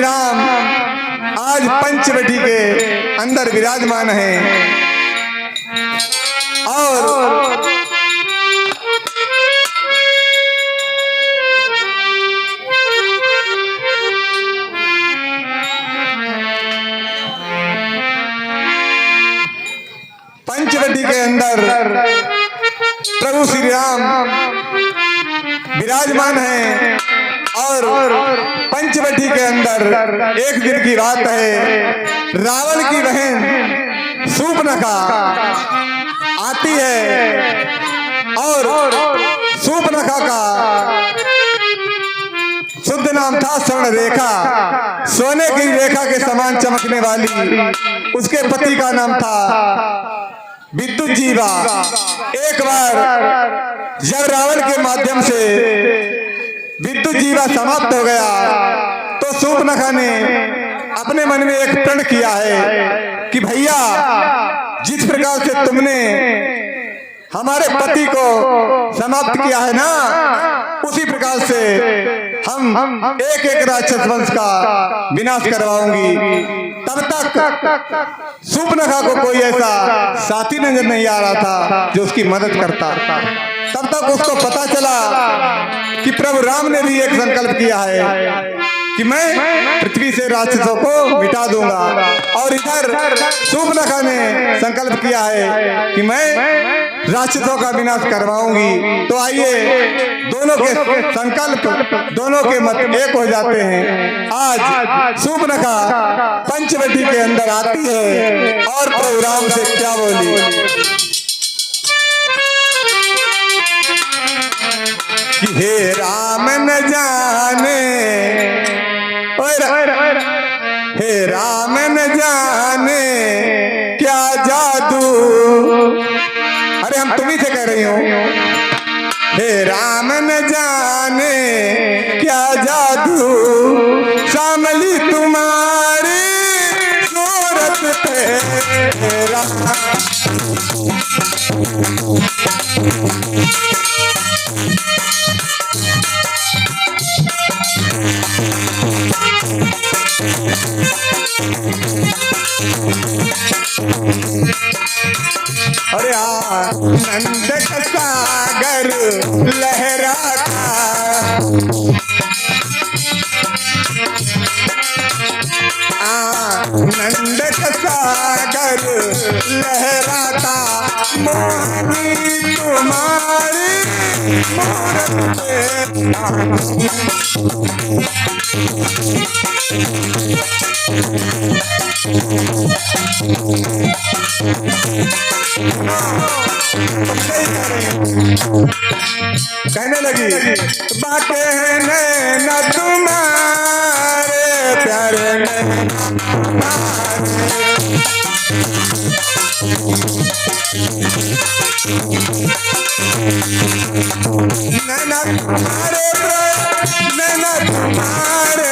राम आज पंचवटी के अंदर विराजमान हैं और पंचवटी के अंदर प्रभु श्री राम विराजमान हैं और पंचवटी के अंदर एक दिन की बात है, रावण की बहन शूर्पणखा आती है और शूर्पणखा का शुद्ध नाम था स्वर्ण रेखा, सोने की रेखा के समान चमकने वाली। उसके पति का नाम था विद्युत जीवा। एक बार जब रावण के माध्यम से विद्युत जीवा समाप्त हो गया तो शूर्पणखा ने अपने मन में एक प्रण किया है कि भैया जिस प्रकार से तुमने हमारे पति को समाप्त किया है ना, उसी प्रकार से हम एक एक राक्षस वंश का विनाश करवाऊंगी। तब तक शूर्पणखा को कोई ऐसा साथी नजर नहीं आ रहा था जो उसकी मदद करता। तब तक उसको पता चला कि प्रभु राम ने भी एक संकल्प किया है कि मैं पृथ्वी से राक्षसों को मिटा दूंगा, और इधर शूर्पणखा ने संकल्प किया है कि मैं राक्षसों का विनाश करवाऊंगी। तो आइए दोनों के संकल्प, दोनों के मत एक हो जाते हैं। आज शूर्पणखा पंचवटी के अंदर आती है और प्रभु राम से क्या बोली कि हे राम न जाने, हे राम न जाने क्या जादू, अरे हम तुम्ही से कह रही हूँ, हे राम न जाने क्या जादू, शामली तुम्हारी सूरत तेरा। अरे नंद का सागर लहराता, नंद का सागर लहराता, मोहिनी तुम्हारी मूरत कहने लगी बाटे हैं नैना तुम्हारे प्यारे नैना तुम्हारे, नैना तुम्हारे,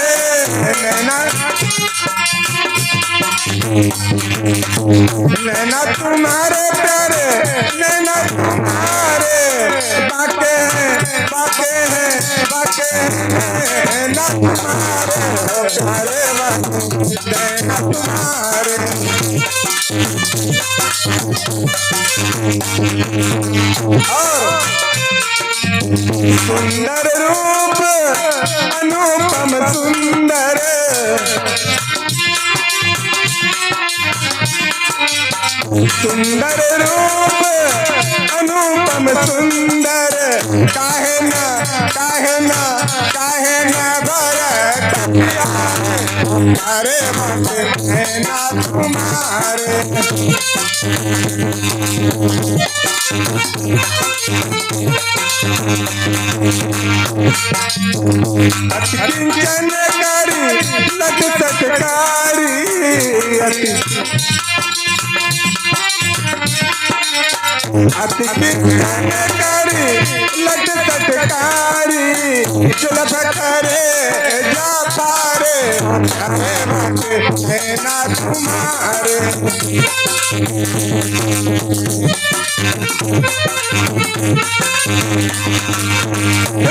नैना तुम्हारे प्यारे, नैना तुम्हारे, बाके हैं, बाके हैं, बाके हैं, नैना तुम्हारे प्यारे, नैना तुम्हारे। और सुंदर रूप अनुपम सुंदर, सुंदर रूप अनुपम सुंदर, काहे न भरत अरे नैना तुम्हारे। किंचन करी लग सत्कारी, अति किंचन करी लग सत्कारी, चुलत करे जा पारे, अरे नैना तुम्हारे।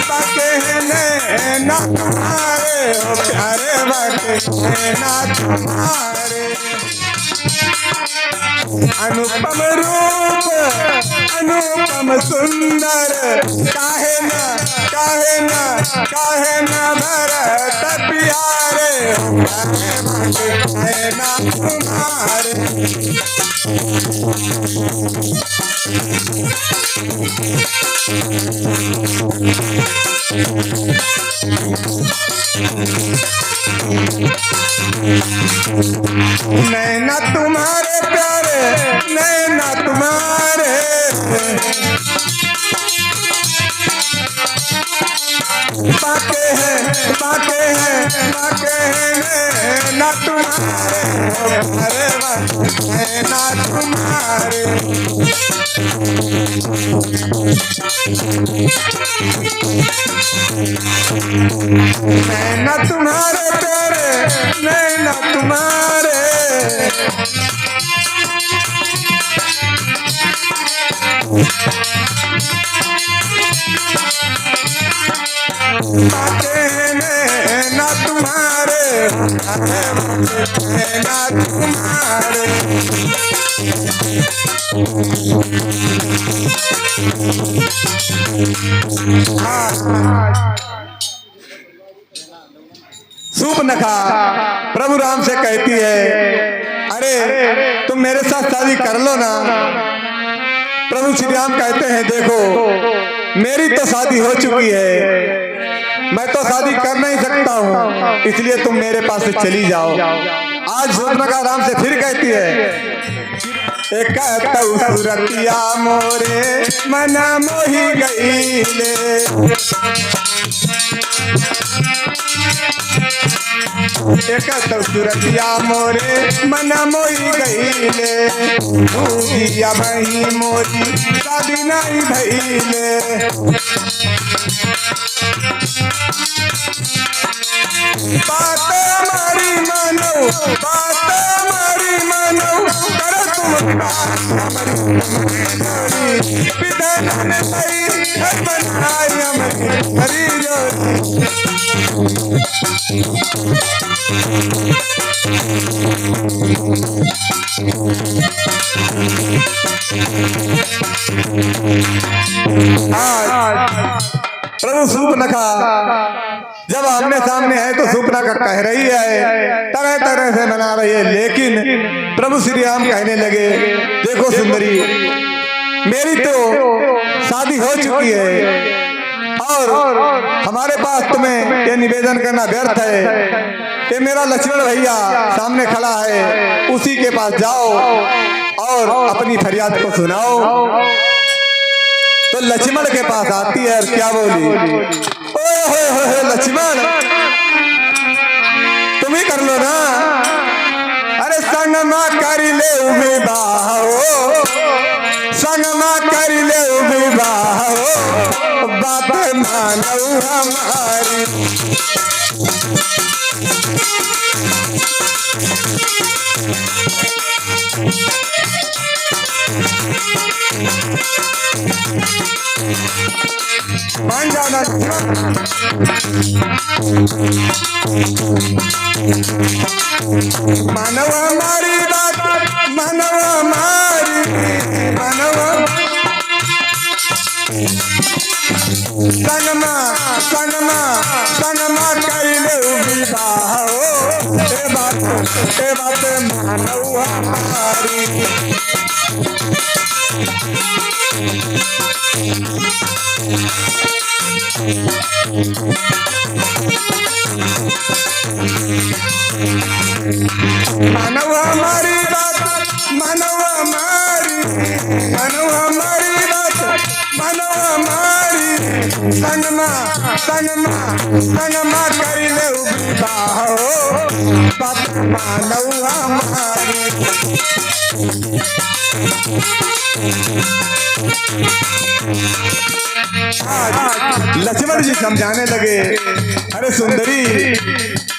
बाके हैं नैना तुम्हारे प्यारे, बाटे नैना तुम्हारे। अनुपम रूप अनुपम सुंदर काहे न भरत प्यारे नैना तुम्हारे। नैना तुम्हारे प्यारे नैना तुम्हारे। बाके हैं नैना तुम्हारे। नैना तुम्हारे। नैना तुम्हारे प्यारे नैना तुम्हारे। बातें नैना तुम्हारे नैना तुम्हारे। सूर्पनखा प्रभु राम से कहती है अरे तुम मेरे साथ शादी कर लो ना। प्रभु श्री राम कहते हैं देखो मेरी तो शादी हो चुकी है, मैं तो शादी कर नहीं सकता हूँ, इसलिए तुम मेरे पास से चली जाओ। आज सूर्पनखा राम से फिर कहती है एक सूरतिया मोरे मना मोही गईले। एक सूरतिया मोरे मना मोही गईले। भूगिया भई मोरी शादी नहीं भईले। बात हमारी मानो कर तुम विधान ने सही बनाई हरी जोड़ी। प्रभु सूर्पनखा जब आमने सामने है तो सूर्पनखा कह रही है तरह तरह से मना रही है, लेकिन प्रभु श्री राम कहने लगे देखो सुंदरी मेरी तो शादी हो चुकी है और हमारे पास तुम्हें ये निवेदन करना व्यर्थ है। ये मेरा लक्ष्मण भैया सामने खड़ा है, उसी के पास जाओ और अपनी फरियाद को सुनाओ। तो लक्ष्मण के पास आती है और क्या बोली, ओए होए लक्ष्मण तुम ही कर लो ना। अरे संग माँ कर ले विवाह, संग माँ कर ले विवाह, बात मानो हमारी। मान जाना मानव हमारी बात, मानव हमारी, मानव सनमा कर ले विवाह, ए बात मानव हमारी। मानव हमारी बात, मानव हमारी, मानव हमारी बात, मानव हमारी। सनमा कर ले विवाह, बात मानव हमारी। आज लक्ष्मण जी समझाने लगे, अरे सुंदरी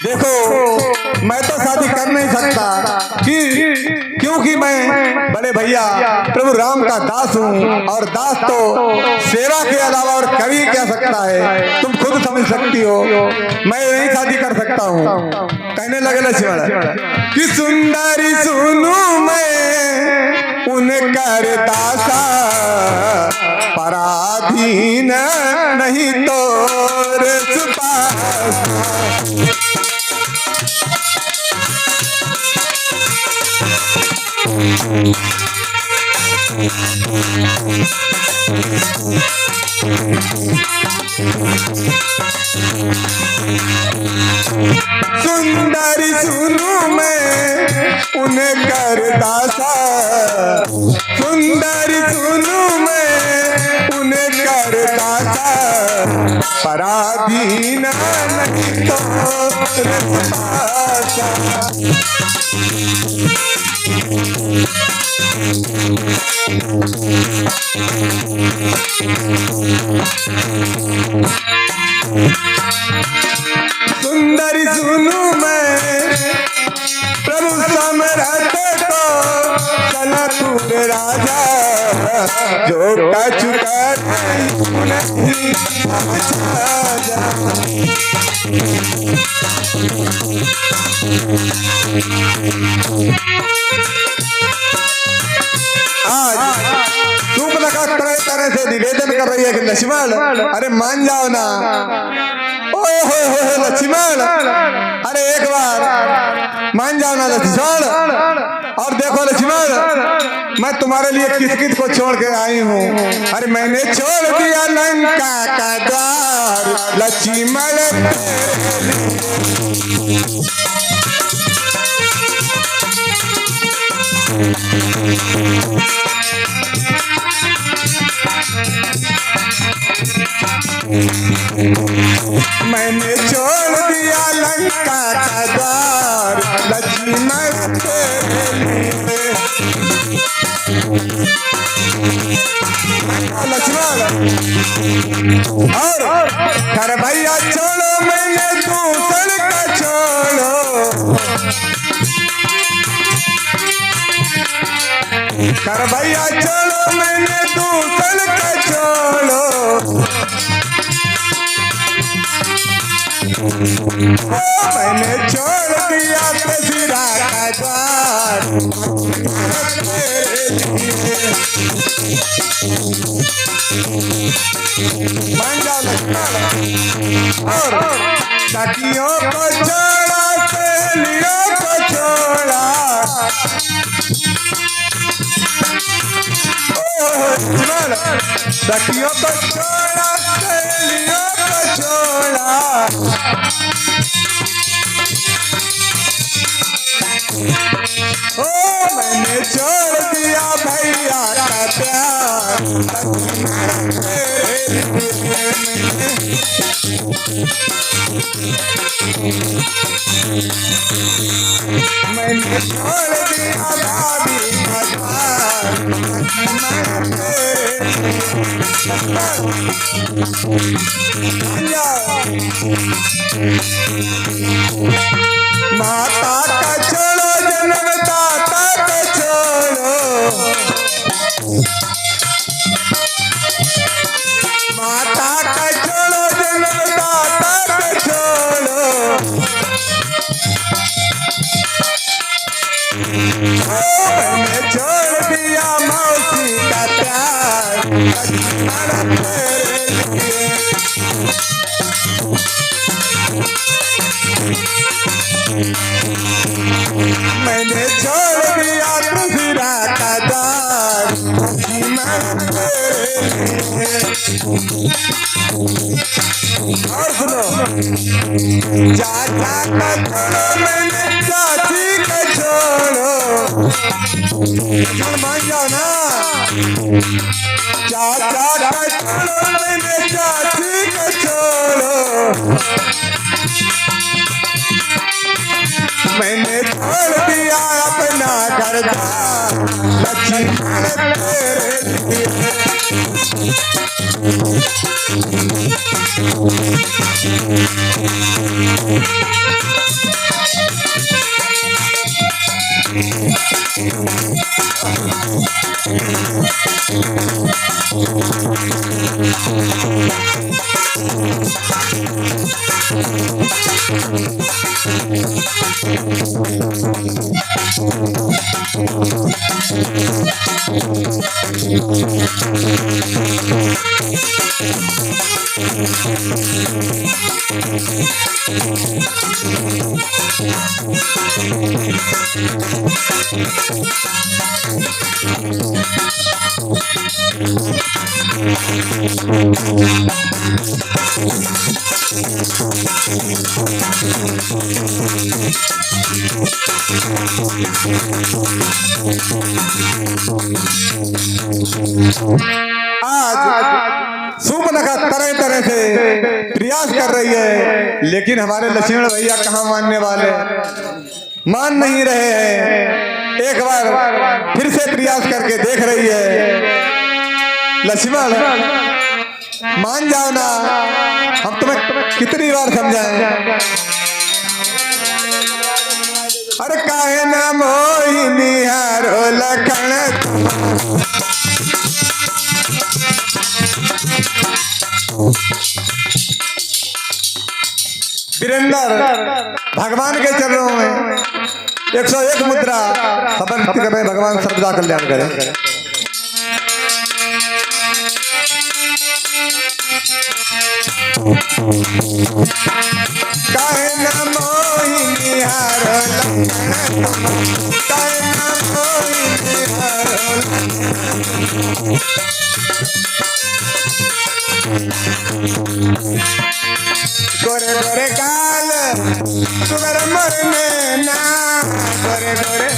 देखो मैं तो शादी कर नहीं सकता क्योंकि मैं बड़े भैया प्रभु राम का दास हूँ और दास तो सेवा के अलावा और कर ही क्या सकता है, तुम खुद समझ सकती हो, मैं नहीं शादी कर सकता हूँ। कहने लगे लक्ष्मण कि सुंदरी सुनू मैं उनकर दासा, पराधीन नहीं तो सुंदरी सुनू मैं उन्हें कर दासा, सुंदरी सुनू मैं उन्हें कर दासा, पराधीन नहीं तो सुंदरी सुनू मैं प्रभु समरथ को चला तूर राजा, जो कछ कर नहीं आज सूर्पनखा तरह तरह से निवेदन कर रही है कि लक्ष्मण अरे मान जाओ ना, ओए हो लक्ष्मण, अरे एक बार मान जाओ ना लक्ष्मण। और देखो लक्ष्मण मैं तुम्हारे लिए किस किस को छोड़ के आई हूँ, अरे मैंने छोड़ दिया लंका का द्वार लक्ष्मण, मैंने छोड़ दिया लंका का द्वार लक्ष्मण तेरे लिए। लक्ष्मण और कर भैया छोड़ो मैंने दूसर का छोड़ो, कर भैया छोड़ो मैंने दूसर का छोड़ो, मैंने छोड़ दिया तसीरा का द्वार मान जाओ लक्ष्मण। और सखियों को छोड़ा सहेलियों को छोड़ा, सखियों को छोड़ा सहेलियों को छोड़ा, ओ मैंने छोड़ दिया भैया का प्यार, मैंने छोड़ दिया भाभी का प्यार, माता का छोड़ो जन्मदाता का छोड़ो, माता का छोड़ो जन्मदाता का छोड़ो, मैंने छोड़ दिया मौसी का प्यार, मैंने छोड़ दिया तुझरा का द्वार, और सुनो चाचा का छोड़ो मैंने चाची का छोड़ो, मान जाओ ना, चाचा का छोड़ो मैंने चाची का छोड़ो, मैंने छोड़ दिया अपना घर लक्ष्मण तेरे लिए। आज सूर्पनखा तरह तरह से प्रयास कर रही है, लेकिन हमारे लक्ष्मण भैया कहाँ मानने वाले, मान नहीं रहे हैं। एक बार फिर से प्रयास करके देख रही है। लक्ष्मण मान जाओ ना, हम तुम्हें कितनी बार समझाएं। अरे काहे ना मोहिनी हारो लखन, वीरेंद्र भगवान के चरणों में 101 मुद्रा समर्पित करें। भगवान सर्वदा कल्याण करें। काहे ना मोहिनी हारो लखन, काहे ना मोहिनी हारो लखन, गोरे गोरे गाल सुगर मरने ना, गोरे गोरे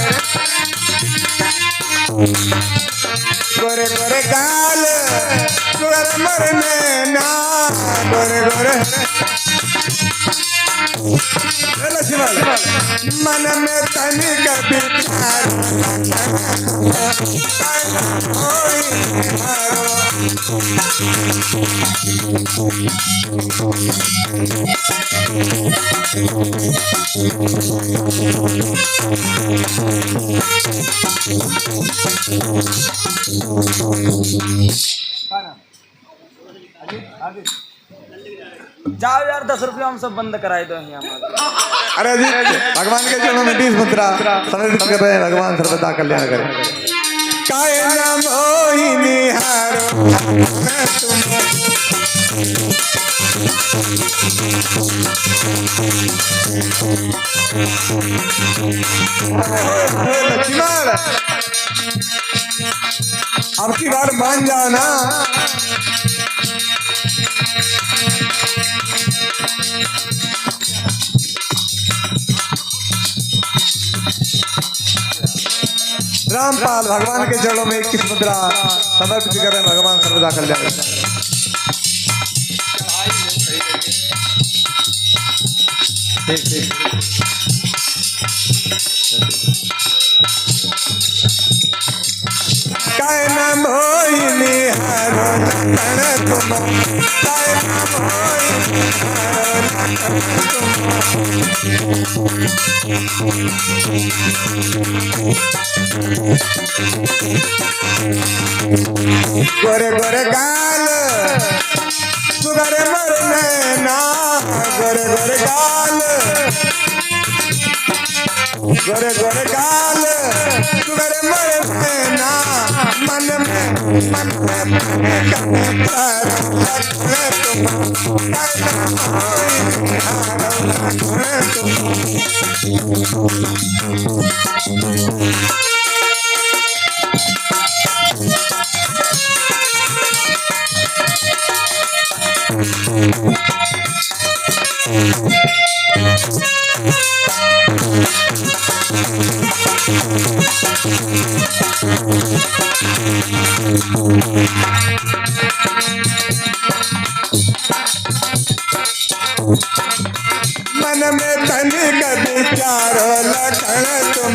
गोरे गोरे गाल सुगर मरने ना, गोरे गोरे मन में तनिक विचार जाओ यार, 10 रुपया हम सब बंद कराए दो यहाँ। अरे जी भगवान के चरणों में 20 मुद्रा समर्पित कर रहे हैं। भगवान सर्वदा कल्याण करें। काहे ना मोहिनी हारो लक्ष्मण, अब की बार मान जाओ ना। रामपाल भगवान के चरणों में 21 मुद्रा समर्पित करें। भगवान सर्वदा कल्याण करें। ठीक ठीक काहे ना मोहिनी हारो लखन तुम, काहे ना मोहिनी हारो लखन तुम, गोरे गोरे गाल सुगर मरने ना, गोरे गोरे गाल गोरे गोरे गाल सुगर मरने ना, मन में मन में तनिक विचारो लखन तुम,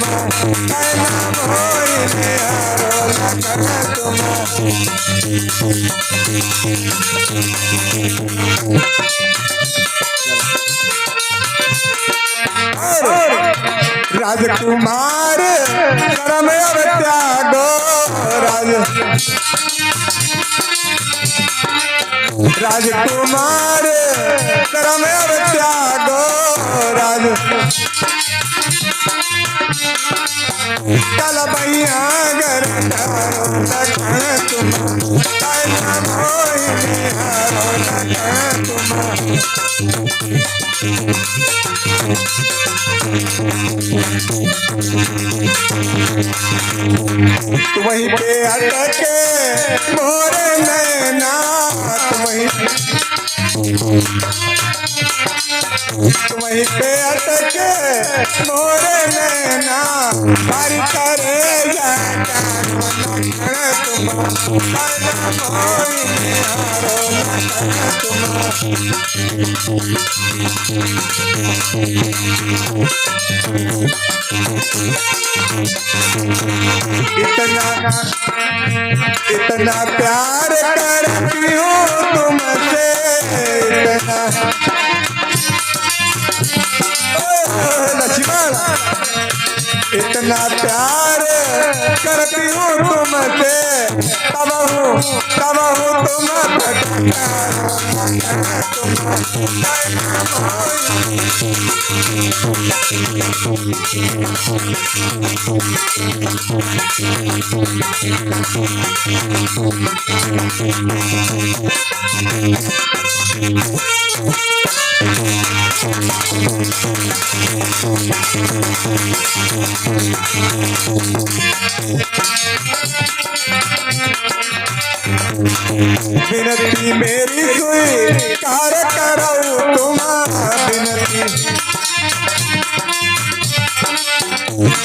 कहना मोहिनी हारो लखन तुम, राजकुमार कर्म अब त्यागो, राज राजकुमार कर्म अब त्यागो राज कल भैया गर लखन तुम मोहिनी हारो लखन तुम वहीं पे अटके मोरे नैना वहीं पे अटके मोरे नैना बारी करे इतना प्यार करती हूँ तुमसे लक्ष्मण इतना प्यार करती हूँ तुमसे तब हूँ तुम विनती मेरी स्वीकार करो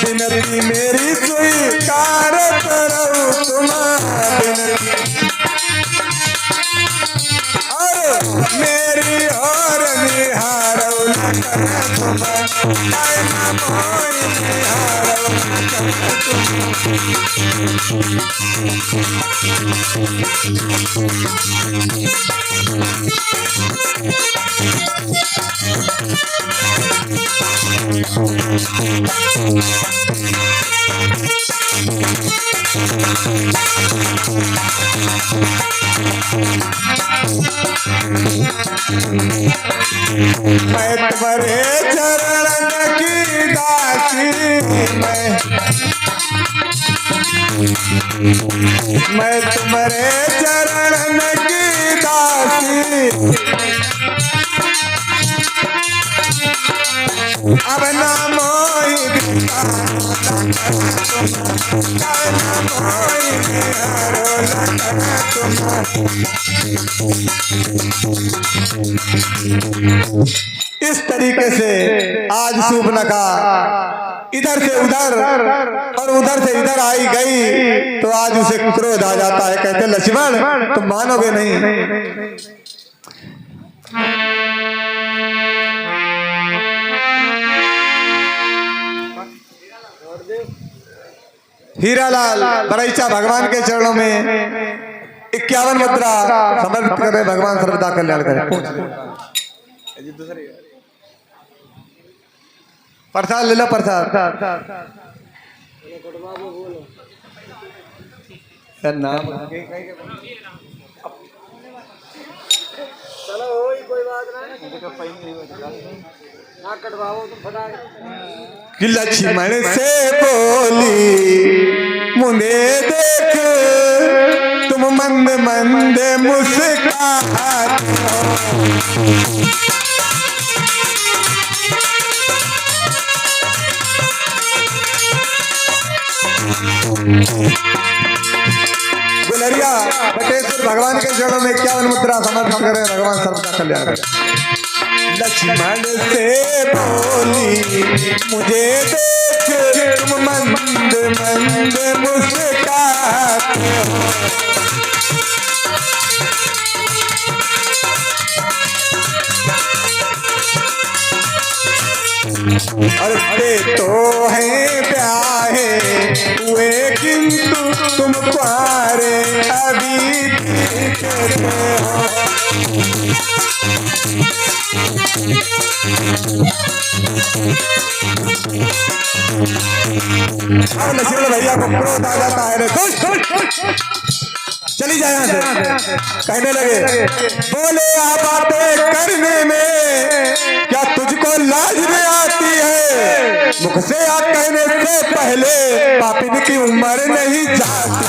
विनती मेरी स्वीकार करो और मेरी और निहारो मैं तुम्हारे चरण की दासी मैं तुम्हारे चरण की दासी अब ना मोहि इस तरीके से आज शूर्पणखा इधर से उधर और उधर से इधर आई गई तो आज उसे क्रोध आ जाता है। कहते लक्ष्मण तुम मानोगे नहीं, हीरालाल बरईचा भगवान के चरणों में 51 मुद्रा समर्पित करे। भगवान सर्वदा कल्याण करे। प्रसाद ले लो प्रसाद। नाम चलो कोई बात नहीं ना कटवाओ तो फटा कि लक्ष्मण से बोली मुझे देख तुम मंद मंद मुस्कुराते हो। गुलरिया बटेश्वर भगवान के चरणों में 51 मुद्रा समर्पित करें। भगवान सर्वदा कल्याण करें। लक्ष्मण से बोली मुझे देख तुम मंद मंद मुस्कुराते हो। और बड़े तो हैं प्यारे हुए किंतु तुम कुआरे अभी दिखते हो। और लक्ष्मण भैया को क्रोध आ जाता है। चलिए चली जाए यहाँ से। कहने लगे बोले आ बातें करने में क्या तुझको लाज नहीं आती है? मुख से आ कहने से पहले पापिन की उम्र नहीं जाती।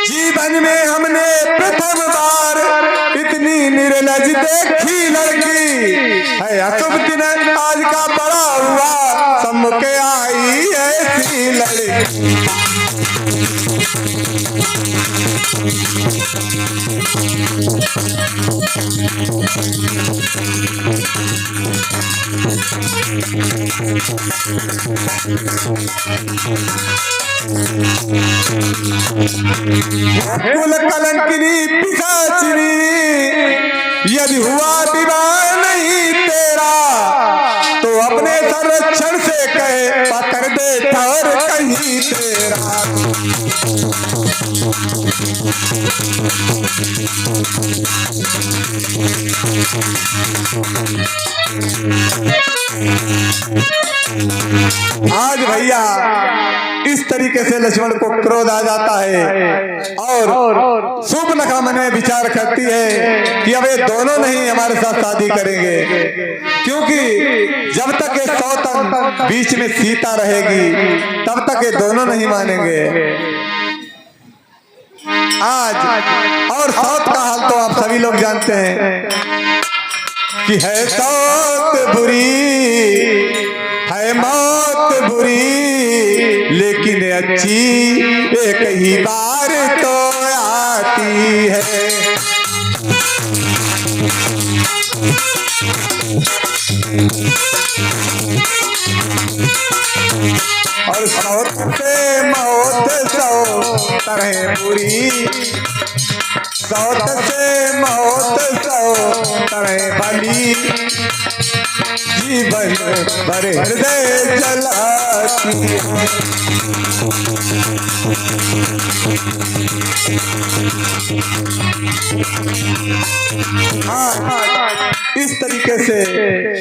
जीवन में हमने प्रथम बार इतनी निर्लज देखी लड़की है। अशुभ दिन आज का बड़ा हुआ सम्मुख आई ऐसी लड़की। कुल कलंकिनी पिशाचिनी यदि हुआ विवाह नहीं तेरा तो अपने संरक्षण से कहे पकड़ दे ठहर कहीं तेरा। आज भैया इस तरीके से लक्ष्मण को क्रोध आ जाता है और शूर्पणखा मन में विचार करती है कि अब ये दोनों नहीं हमारे साथ शादी करेंगे, क्योंकि जब तक ये सौतन बीच में सीता रहेगी तब तक ये दोनों नहीं मानेंगे। आज और सौत का हाल तो आप सभी लोग जानते हैं कि है सौत बुरी है मौत बुरी, लेकिन अच्छी एक ही बार तो आती है। और सौत से मौत सौ तरह बुरी, सौत से मौत सौ तरह भली, जीवन भर हृदय जलाती है। इस तरीके से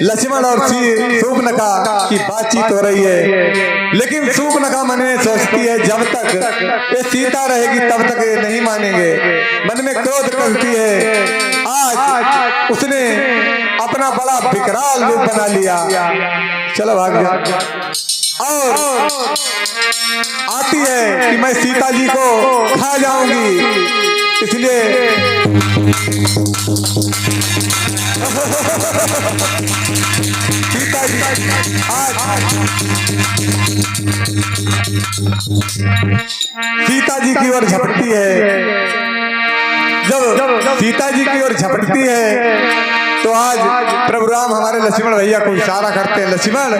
लक्ष्मण और शूर्पणखा की बातचीत हो रही है, लेकिन शूर्पणखा मन में सोचती है जब तक ये सीता रहेगी तब तक ये नहीं मानेंगे। मन में क्रोध करती है। आज उसने अपना बड़ा विकराल रूप बना लिया। चलो भाग जा। और आती है कि मैं सीता जी को खा जाऊंगी, इसलिए सीता जी आज सीता जी की ओर झपटती है। जब सीता जी की ओर झपटती है तो आज प्रभु राम हमारे लक्ष्मण भैया को इशारा करते हैं लक्ष्मण,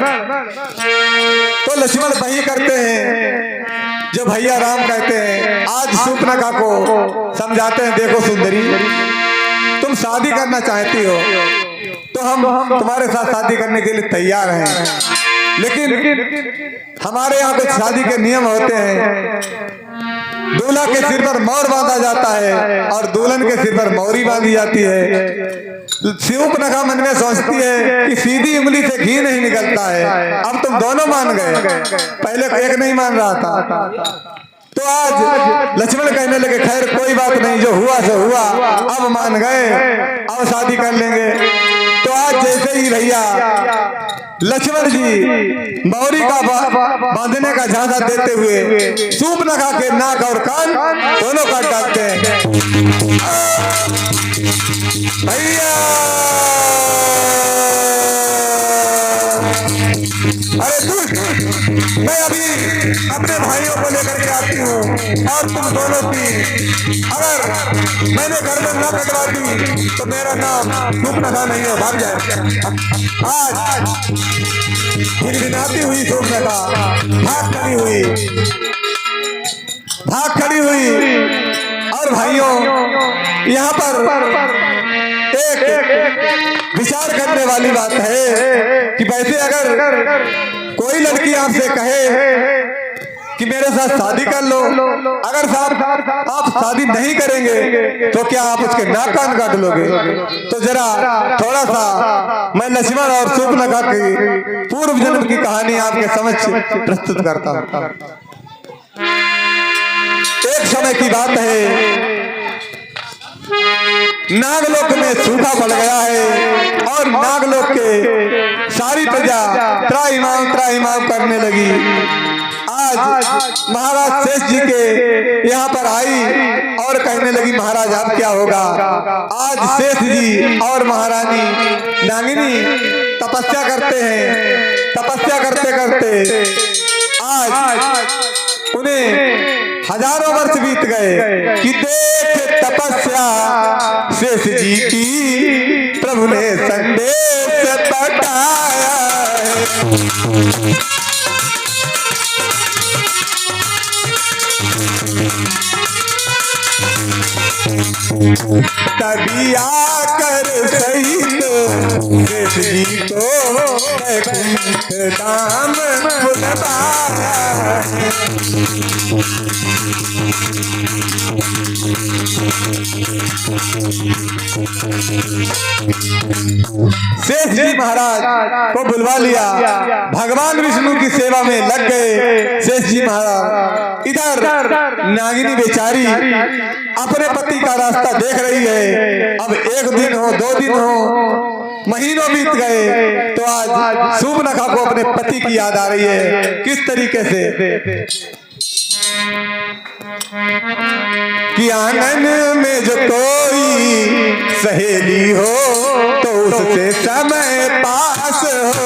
तो लक्ष्मण वही करते हैं जो भैया राम कहते हैं। आज शूर्पणखा को समझाते हैं, देखो सुंदरी तुम शादी करना चाहती हो तो हम तुम्हारे साथ शादी करने के लिए तैयार हैं, लेकिन हमारे यहाँ कुछ शादी के नियम होते हैं। दूल्हा के सिर पर मोर बांधा जाता है और दुल्हन के सिर पर मोरी बांधी जाती है। शूर्पणखा मन में सोचती है कि सीधी उंगली से घी नहीं निकलता है। अब तुम दोनों मान गए, पहले एक नहीं मान रहा था। तो आज लक्ष्मण कहने लगे खैर कोई बात नहीं, जो हुआ सो हुआ, अब मान गए, अब शादी कर लेंगे। तो आज जैसे ही भैया लक्ष्मण जी मौरी का बांधने का झांसा देते हुए शूर्पणखा के नाक और कान दोनों काट डालते हैं। भैया अरे दुष्ट, मैं अभी अपने भाइयों को लेकर के आती हूँ और तुम दोनों की अगर मैंने गर्दन न कटवा दी तो मेरा नाम शूर्पणखा नहीं है, भाग जाए। आज गिनगिनाती हुई शूर्पणखा भाग खड़ी हुई और भाइयों यहाँ पर एक विचार करने वाली बात है कि वैसे अगर कोई लड़की आपसे कहे कि मेरे साथ शादी कर लो। अगर साहब आप शादी नहीं करेंगे तो क्या आप उसके नाक कान काट लोगे? तो जरा थोड़ा सा मैं लक्ष्मण और शूर्पणखा की पूर्व जन्म की कहानी आपके समक्ष प्रस्तुत करता हूँ। एक समय की बात है, नागलोक में सूखा पड़ गया है और नागलोक के सारी प्रजा त्राहिमाम करने लगी। आज महाराज शेष जी के यहाँ पर आई और कहने लगी, महाराज अब क्या होगा? आज शेष जी और महारानी नागिनी तपस्या करते हैं। तपस्या करते करते आज उन्हें हजारों वर्ष बीत गए कि देख तपस्या शेष जी की प्रभु ने संदेश बताया है। तभी आकर सहित शेष जी को वैकुंठ धाम बुलवाया है। शेष जी महाराज को बुलवा लिया। भगवान विष्णु की सेवा में लग गए शेष जी महाराज। इधर नागिनी बेचारी अपने पति का रास्ता देख रही है। अब एक दिन हो, 2 दिन हो, महीनों बीत गए तो आज शूर्पणखा को अपने पति की याद आ रही है। किस तरीके से कि आंगन में जो कोई सहेली हो तो उससे समय पास हो।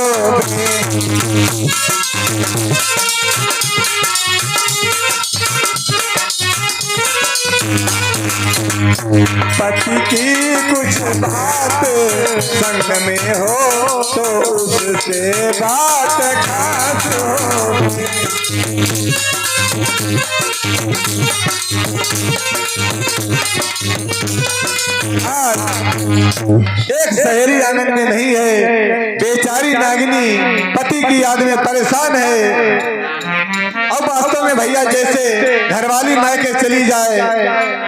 पति की कुछ बात संग में हो तो उससे बात खास हो। एक सहेली आंगन में नहीं है। बेचारी नागिनी पति की याद में परेशान है। अब वास्तव में भैया जैसे घरवाली मायके चली जाए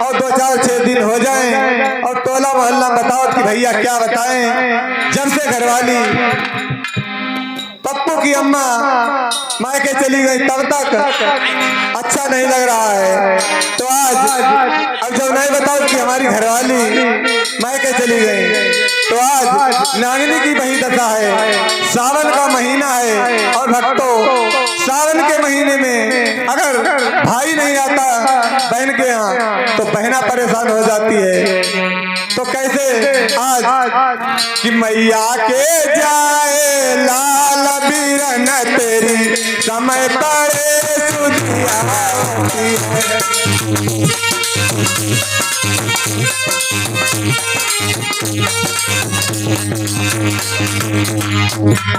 और 2-4-6 दिन हो जाएं और टोला मोहल्ला बताओ कि भैया क्या बताएं। जब से घरवाली पप्पू की अम्मा मायके चली गई तब तक अच्छा नहीं लग रहा है। तो आज अब जब नहीं बताओ कि हमारी घरवाली मायके चली गई तो आज नागिनी की वही दशा है। सावन का महीना है और भक्तों सावन के महीने में अगर भाई नहीं आता बहन के यहाँ तो बहना परेशान हो जाती है। तो कैसे आज कि मैया के जाए लाल बीरन तेरी समय पड़े सुधिया होती है।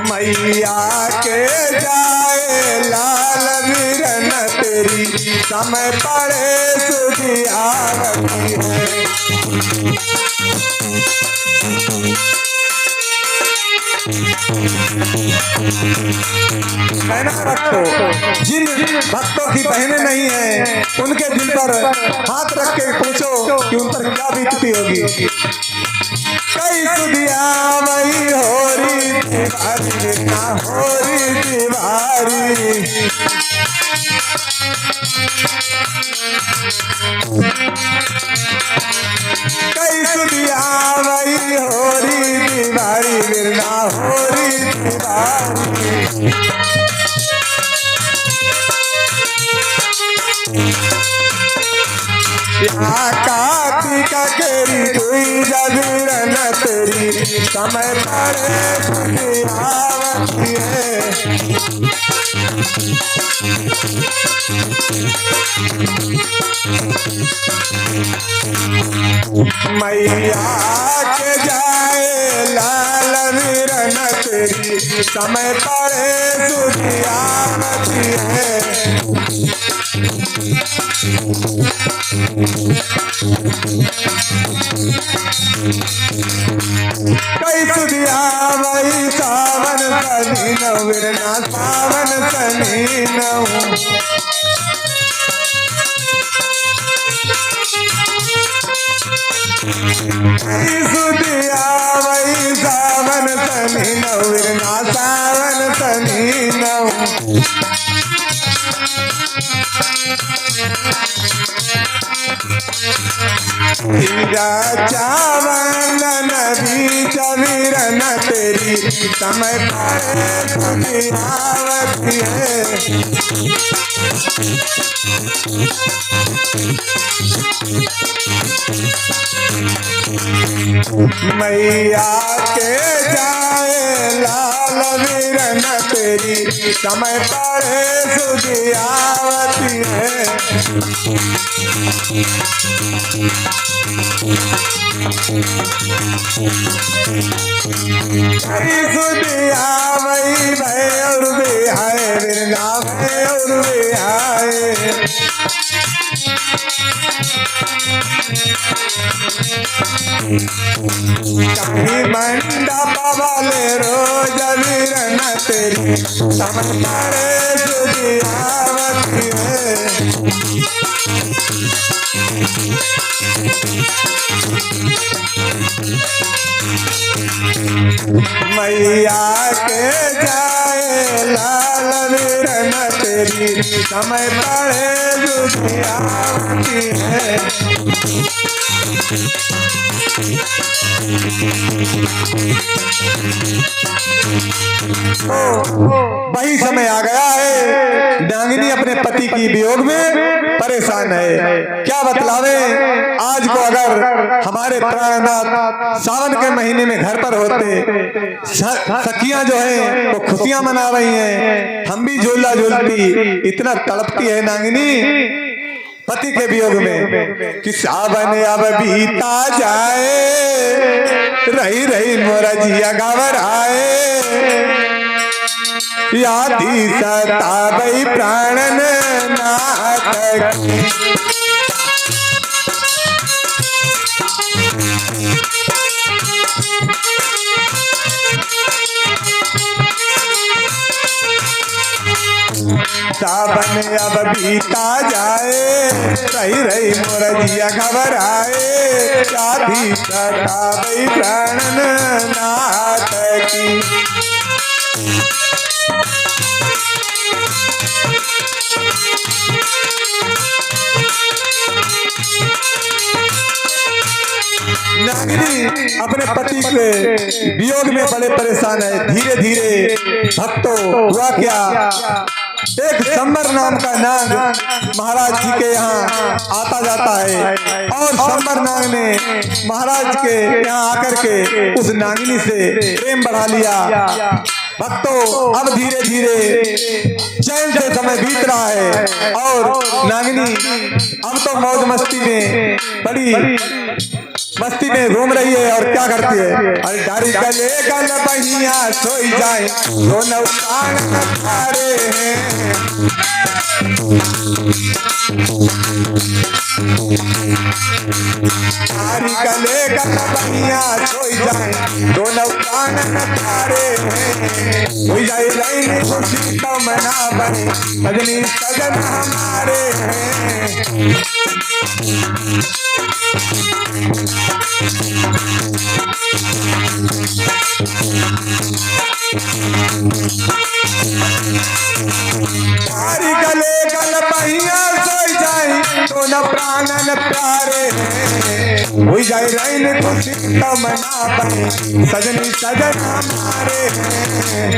मैया के जाए लाल बीरन तेरी समय पड़े सुधिया होती है। जिन भक्तों की बहनें नहीं है उनके दिल पर हाथ रख के पूछो कि उन पर क्या बीतती होगी। कई सुधिया वही होरी तिवारी ना होरी तिवारी। कई सुधिया वही होरी तिवारी बिरना होरी तिवारी। कार्तिक केरी दुई जबीरन तेरी समय पड़े आवती है। मैया के जाए लाल बीरन तेरी समय पड़े सुधियावती है। कई सुधिया वही सावन सनी न बिरना सावन सनी न। सुदिया वही सावन सनी नौरना सावन सनी नौ चावन नदी चवीरन तेरी समय पर आवती है। मैया के जाए लाल वीरन तेरी समय पर सुधियावती है। सुधिया वही भय और बिहाय बिरना भय और बिहाय कहीं बंदा वाले रोज वीरन तेरी समझारे सुधियावती है। मैया के जाए लाल वीरन तेरी समय पड़े सुधियावती है। वही समय आ गया है, डांगिनी अपने पति की वियोग में परेशान है। क्या बतलावे, आज को अगर हमारे प्राणनाथ सावन के महीने में घर पर होते, सखियां जो है वो खुशियां मना रही हैं, हम भी झूला झूलती। इतना तड़पती है नागिनी पति के वियोग में कि सावन अब बीता जाए, रही रही मोरा जिया घबराए, यादी सतावई प्राणन नाथ। सावन अब बीता जाए, रही रही मोर जिया घबराए, शादी सतावई प्राणन नाथ की। नागिनी अपने पति के वियोग में बड़े परेशान है। धीरे धीरे भक्तों हुआ क्या, एक संबर नाम का नाग महाराज जी के यहाँ आता जाता है और संबर नाग ने महाराज के यहाँ आकर के उस नागिनी से प्रेम बढ़ा लिया। भक्तों अब धीरे धीरे चैन से समय बीत रहा है और नागिनी अब तो मौज मस्ती में बड़ी मस्ती में घूम रही है। और क्या करती है, अरे डारी गले गल बहिया सोई जाए, दोनों प्राण खारे हैं। डारी गले गल बहिया सोई जाए, दोनों प्राण खारे हैं। सोई जाए लाइन खुशी तो मना बने, सजनी सजन हमारे हैं। तारी गले गल बहिया सोई जाए, दोनों प्राणन प्यारे हैं। हुई जाए रैन खुशी तो मना बने, सजनी सजन हमारे हैं।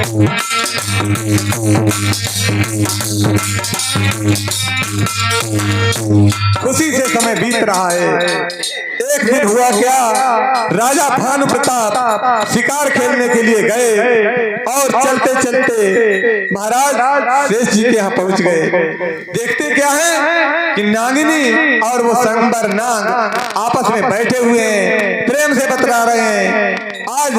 खुशी से समय बीत रहा है। एक दिन हुआ क्या, राजा भानु प्रताप शिकार खेलने के लिए गए और चलते चलते महाराज शेष जी के यहाँ पहुंच गए। देखते क्या है कि नागिनी और वो संबर नाग आपस में बैठे हुए हैं, प्रेम से बतला रहे हैं। आज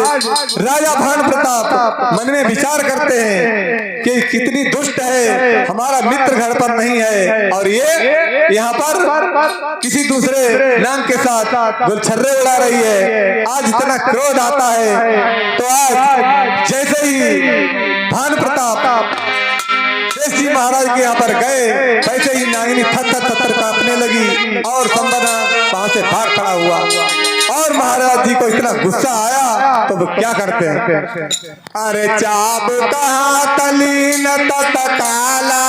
राजा भानु प्रताप मन में विचार करते हैं कि कितनी दुष्ट है, हमारा मित्र घर पर नहीं है और ये यहाँ पर किसी दूसरे नाग के साथ गुलछर्रे उड़ा रही है। आज इतना क्रोध आता है तो आज जैसे ही भानु प्रताप शेष जी महाराज के यहाँ पर गए, वैसे ही नागिनी थर थर थर कांपने लगी और संबना वहां से भाग खड़ा हुआ। और महाराज जी को इतना गुस्सा आया तो वो क्या करते हैं, अरे चाप कहाँ तलीन तत्काला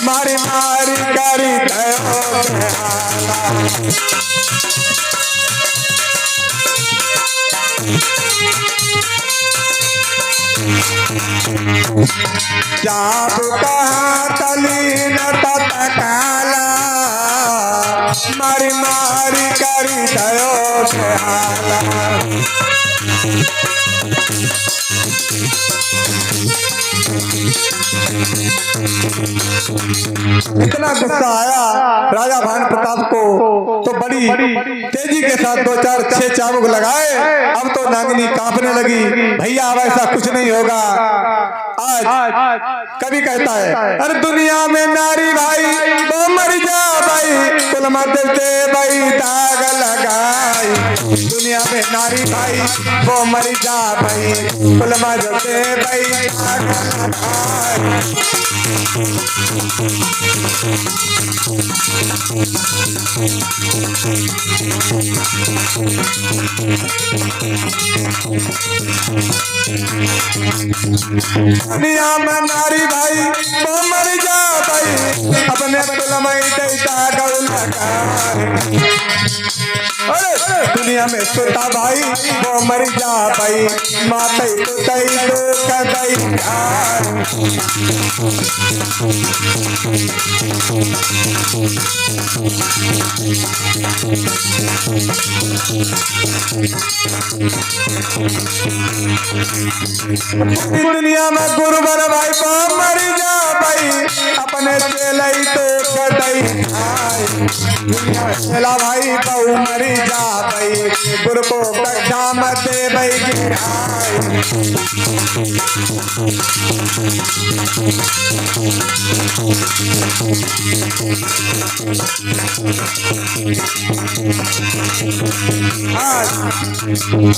मारी मारी करी चाप कहाँ तलीन तत्काला मारी मारी करी दयो इतना गुस्सा आया राजा भानु प्रताप को तो बड़ी तेजी के साथ 2-4-6 चाबुक लगाए। अब तो नागिनी कांपने लगी, भैया अब ऐसा कुछ नहीं होगा। आज कभी कहता है, अरे दुनिया में नारी भाई वो मर जा भाई कुल मत से भाई दाग लगाई। दुनिया में नारी भाई वो मर जा भाई कुल मत से भाई दाग लगाई। दुनिया में नारी भाई वो मर जा भाई अपने तुलमई दैता गौल अरे दुनिया में सुता भाई वो मर जा भाई माते तुतई दो कदई दुनिया में गुरु बन भाई वो मर जा भाई अपने चेलई तो कदई दुनिया में चेला भाई बहु मरी जा भाई गुरु को कक्षा मत दे भाई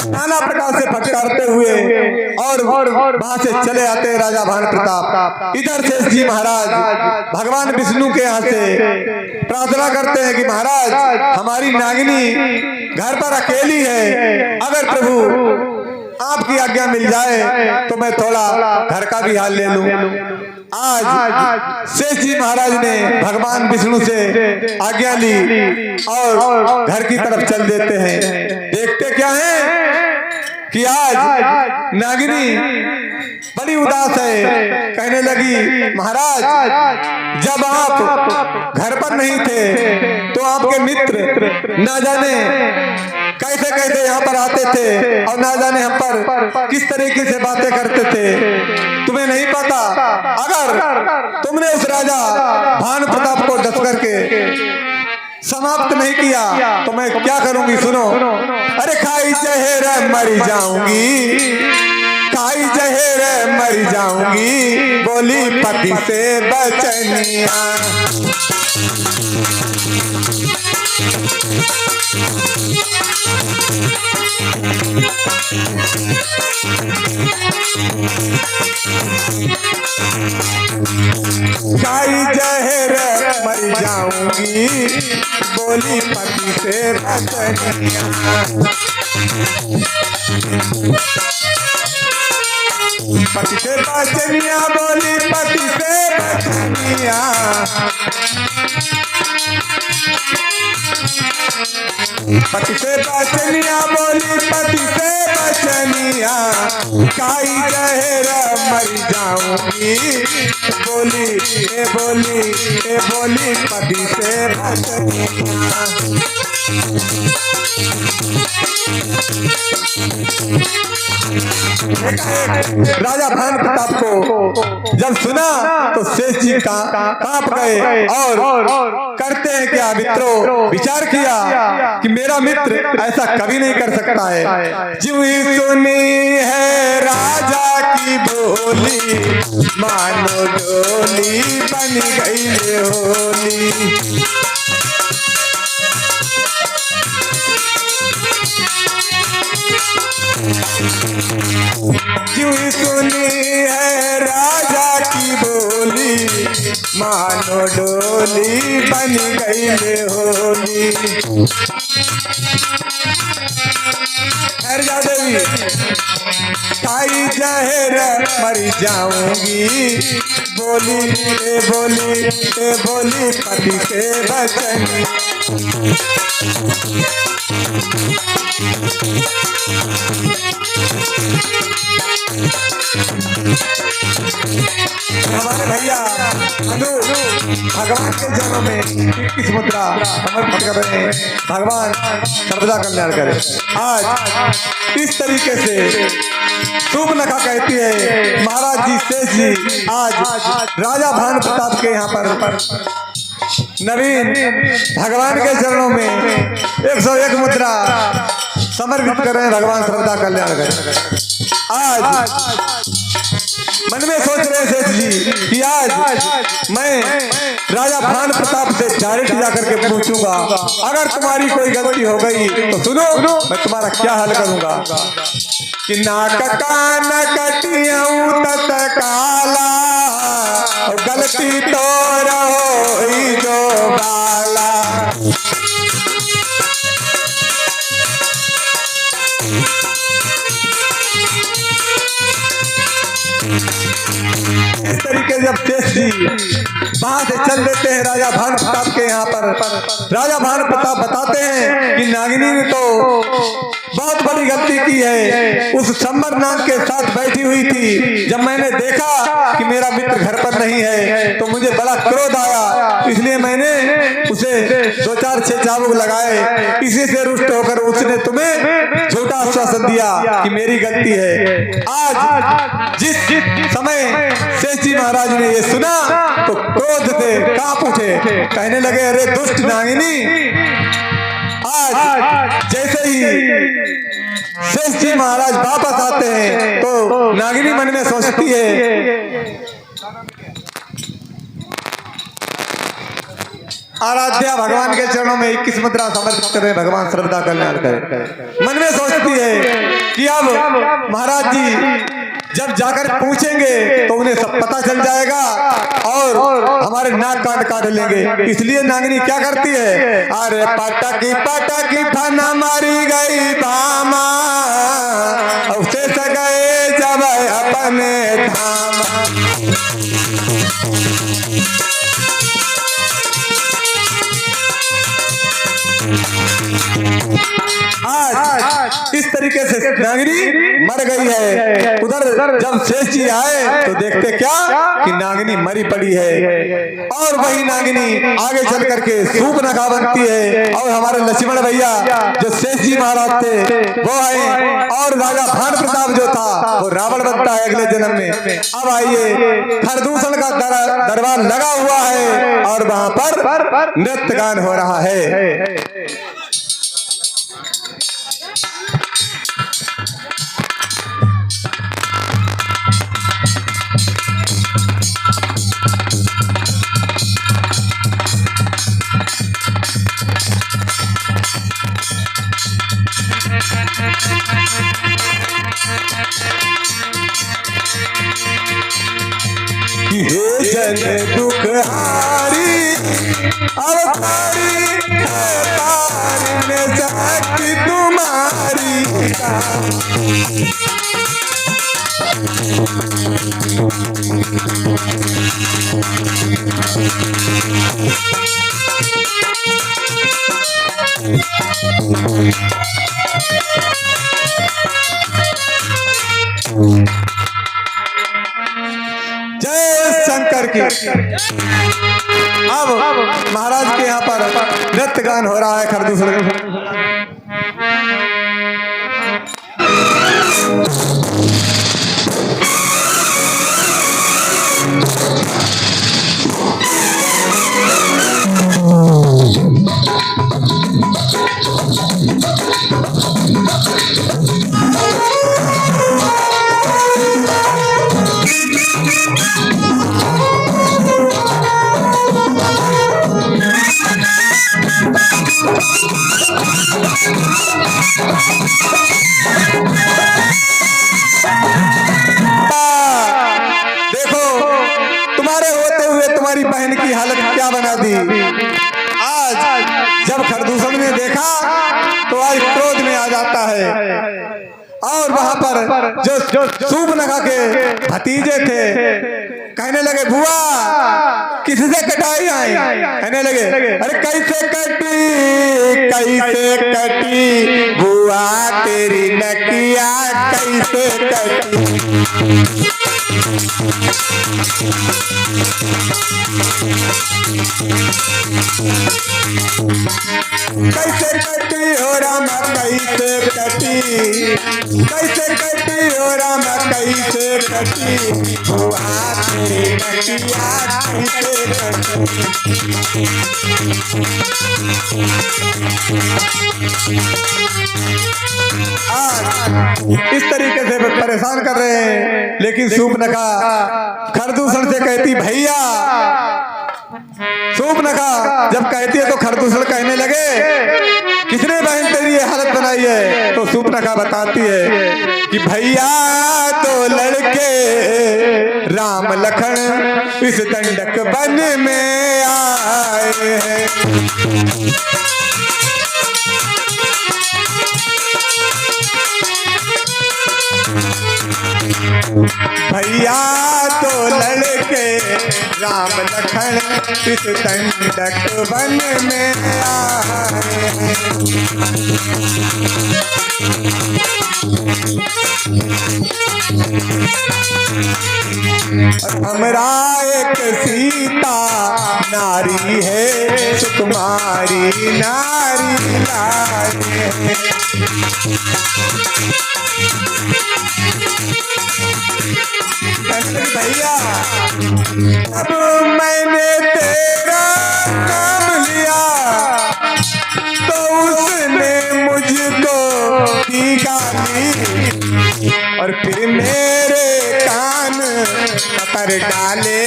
नाना प्रकार से फटकारते हुए और वहां से चले आते राजा भानु प्रताप। इधर से जी महाराज भगवान विष्णु के यहाँ से प्रार्थना करते हैं कि महाराज हमारी नागिनी घर पर अकेली है, अगर प्रभु आपकी आज्ञा मिल जाए तो मैं थोड़ा घर का भी हाल ले लूं। आज शेष जी महाराज ने भगवान विष्णु से आज्ञा ली और घर की तरफ चल देते हैं। देखते क्या है कि आज नागिनी बड़ी उदास है, कहने लगी महाराज जब आप घर पर नहीं थे तो आपके मित्र ना जाने कैसे कैसे यहाँ पर आते थे और ना जाने हम पर किस तरीके से बातें करते थे, तुम्हें नहीं पता। अगर तुमने उस राजा भानु प्रताप को डस करके समाप्त नहीं किया तो मैं क्या करूंगी, सुनो। अरे खाई जहर मर जाऊंगी, खाई जहर मर जाऊंगी, बोली पति से बचनिया। खाई जहर मर जाऊंगी, बोली पति से बचनिया। पति से बचनिया, बोली पति से बचनिया। पति से बचनिया, बोली पति से बचनिया। खाई जहर मर जाऊंगी, बोली ए बोली ए बोली पति से बचनिया। राजा भानु प्रताप को जब सुना तो शेष जी कांप गए और करते हैं क्या मित्रों, विचार किया कि मेरा मित्र ऐसा कभी नहीं कर सकता है। ज्यों ही सुनी है राजा की बोली, मानो डोली बन गई होली। ज्यों ही सुनी है राजा की बोली, मानो डोली बन गई होली। जा देवी खाई जहर मर जाऊंगी, बोली ए बोली ए बोली पति से बचन। हमारे भैया अनु भगवान के जन्म में 21 मुद्रा समर्पित कर रहे हैं। भगवान सर्वदा कल्याण करे। आज इस तरीके से शुभ नखा कहती है महाराज जी शेष जी आज राजा भानु प्रताप के यहाँ पर नवीन भगवान के चरणों में 101 मुद्रा समर्पित कर रहे हैं। भगवान सर्वदा कल्याण करे। आज मन में सोच रहे शेष जी कि आज मैं राजा भानु प्रताप से डायरेक्ट जाकर के पूछूंगा, अगर तुम्हारी कोई गलती हो गई तो सुनो मैं तुम्हारा क्या हल करूंगा। कि नाक कान कटियाऊं तत्काला, गलती तो रहो ही जो बाला। इस तरीके से जब शेष जी वहां से चल देते हैं राजा भानु प्रताप के यहाँ पर, राजा भानु प्रताप बताते हैं कि नागिनी ने तो बहुत बड़ी गलती की है। उस संबर नाग के साथ बैठी हुई थी, जब मैंने देखा कि मेरा मित्र घर पर नहीं है तो मुझे बड़ा क्रोध आया, इसलिए मैंने उसे 2-4-6 चाबुक लगाए। इसी से रुष्ट होकर उसने तुम्हें झूठा आश्वासन दिया कि मेरी गलती है। आज जिस समय शेष जी महाराज ने ये सुना तो क्रोध से कांप उठे, कहने लगे अरे दुष्ट नागिनी। आज जैसे ही शेष जी महाराज वापस आते हैं तो नागिनी मन में सोचती है आराध्या भगवान के चरणों में 21 मुद्रा समर्पित करें, भगवान सर्वदा कल्याण करें। मन में सोचती है कि अब महाराज जी जब जाकर पूछेंगे तो उन्हें सब पता चल जाएगा और हमारे नाक काट काट लेंगे। इसलिए नागिनी क्या करती है, अरे पटकी फना मारी गई भामा, उसे गए जब अपने धामा। आज इस तरीके से नागिनी मर गई है। उधर जब शेष जी आए तो देखते क्या कि नागिनी मरी पड़ी है और वही नागिनी आगे चल करके सूप नखा बनती है। और हमारे लक्ष्मण भैया जो शेष जी महाराज थे वो आए और राजा भानु प्रताप जो था वो रावण बनता है अगले जन्म में। अब आइए खरदूषण का दरबार लगा हुआ है और वहां पर नृत्य गान हो रहा है। हे जन दुखहारी अवतारी तार में शक्ति तुम्हारी। जय शंकर की। अब महाराज के यहाँ पर नृत्य गान हो रहा है खरदूषण। बहन की हालत क्या बना दी। आज जब खरदूषण ने देखा तो आज क्रोध में आ जाता है और वहां पर जो सूर्पनखा के भतीजे थे कहने लगे बुआ किससे कटाई आई। कहने लगे अरे कैसे कटी बुआ तेरी नकिया कैसे कटी। कैसे कटी हो रामा कैसे कटी कैसे कटी हो रामा कैसे कटी बुआ तेरी नकिया कैसे कटी। इस तरीके से परेशान कर रहे हैं लेकिन सूर्पनखा खरदूषण से कहती भैया। सूर्पनखा जब कहती है तो खरदूषण कहने लगे किसने बहन तेरी ये हालत बनाई है। तो सूर्पनखा बताती है कि भैया तो लड़के राम लखन इस दंडक वन में आए हैं। भैया तो लड़के राम लखन इस दंडक वन में आए हैं। हमरा एक सीता नारी है सुकुमारी नारी लाई है। भैया अब मैंने तेरा नाम लिया तो उसने मुझको दी गाली और फिर मेरे कान कतर डाले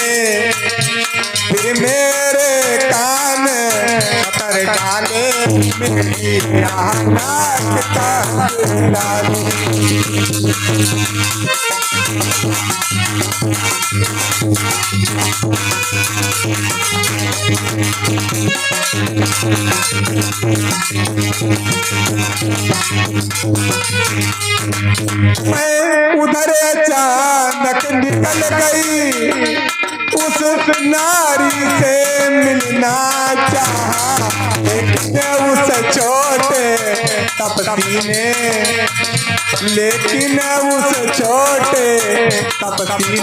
फिर मेरे कान कतर डाले मेरी नाक का डाले। मैं उधर अचानक निकल गई उस नारी से मिलना चाहा लेकिन उस छोटे तपसी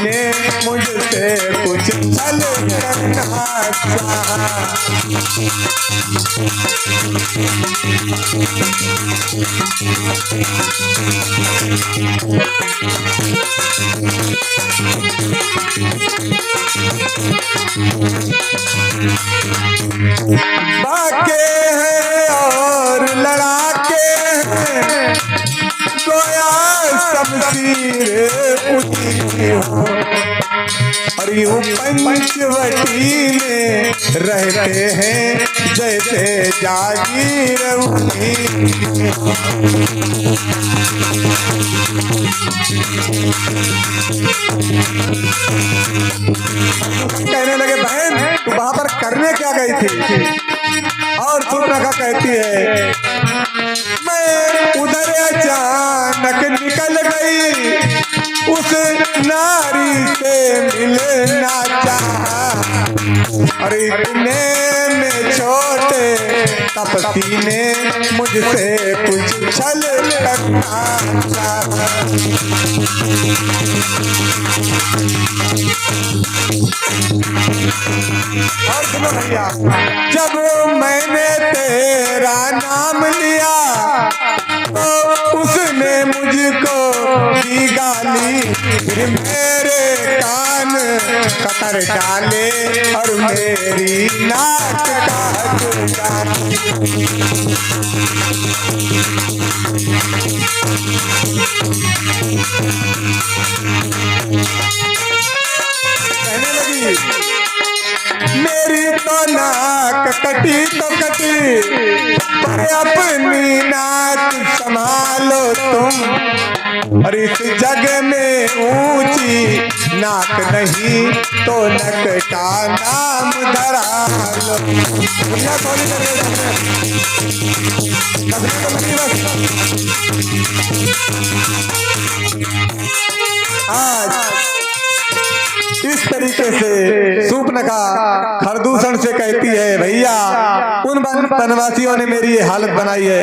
ने मुझसे कुछ छल करना चाहा। बाके हैं और लड़ाके हैं गोया शमशीर उठी हो और यूं पंचवटी में रहते हैं जैसे जागीर उठी। कहने लगे बहन तू वहां पर करने क्या गई थी। और सूर्पनखा कहती है मैं उधर अचानक निकल गई उस नारी से मिलना चाहा और इतने में छोटे तपसी ने मुझसे कुछ छल करना चाहा। और सुनो भैया जब मैंने तेरा नाम लिया तो उसने मुझको दी गाली फिर मेरे कान कतर डाले और मेरी नाक का डाली। कहने लगी मेरी तो नाक कटी तो कटी, पर अपनी नाक संभालो तुम। और इस जग में ऊंची नाक नहीं तो नक का नाम धरा लो। भैया थोड़ी देर आज इस तरीके से सूर्पनखा खरदूषण से कहती है, भैया उन वनवासियों ने मेरी ये हालत बनाई है।